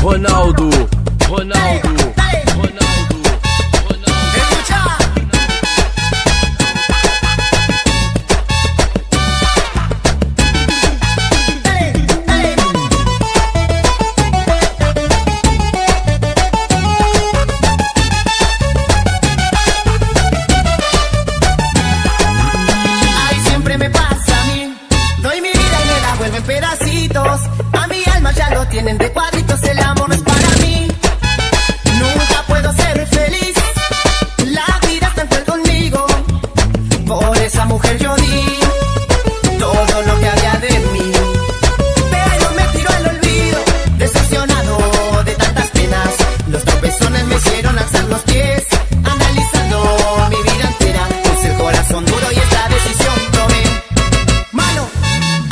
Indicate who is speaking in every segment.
Speaker 1: Ronaldo.
Speaker 2: Pedacitos, a mi alma ya lo tienen de cuadritos, el amor no es para mí. Nunca puedo ser feliz, la vida está cruel conmigo. Por esa mujer yo di todo lo que había de mí, pero me tiró al olvido, decepcionado de tantas penas. Los tropezones me hicieron alzar los pies, analizando mi vida entera. Puse el corazón duro y esta decisión tomé. Malo,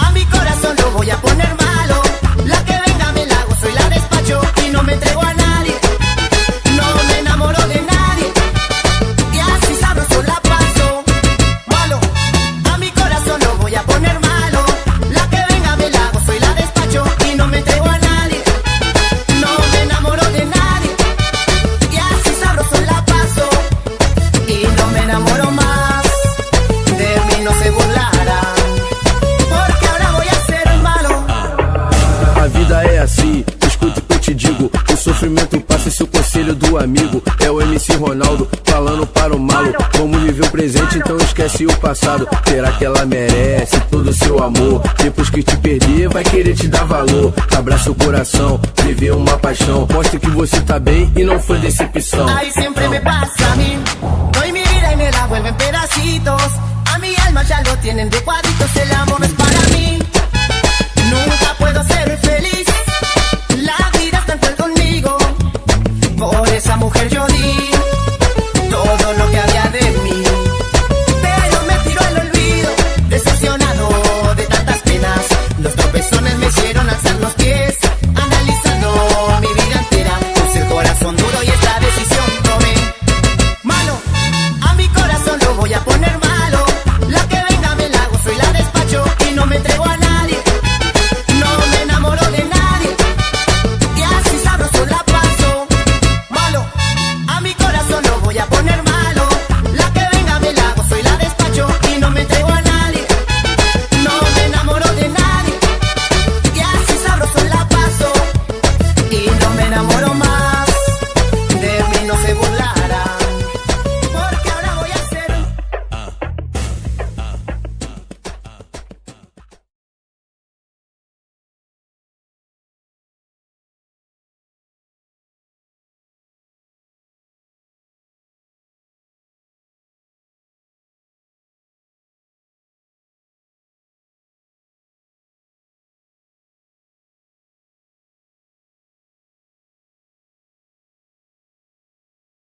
Speaker 2: a mi corazón lo voy a poner malo. La que venga me la gozo y la despacho, y no me entrego a nadie, no me enamoro de nadie, y así sabroso la paso. Malo, a mi corazón lo voy a poner malo. La que venga me la gozo y la despacho, y no me entrego a nadie, no me enamoro de nadie, y así sabroso la paso, y no me enamoro más. De mí no se burlará, porque ahora voy a ser malo.
Speaker 1: A vida é assim, escuta o que eu te digo. O sofrimento passa, esse é o conselho do amigo. É o MC Ronaldo falando para o malo. Vamos viver o presente, então esquece o passado. Será que ela merece todo o seu amor? Depois que te perder, vai querer te dar valor. Abraça o coração, viver uma paixão. Mostre que você tá bem e não foi decepção.
Speaker 2: Ay, siempre me pasa a mí, doy mi vida y me la vuelven pedacitos. A mi alma ya lo tienen de cuadritos, el amor no es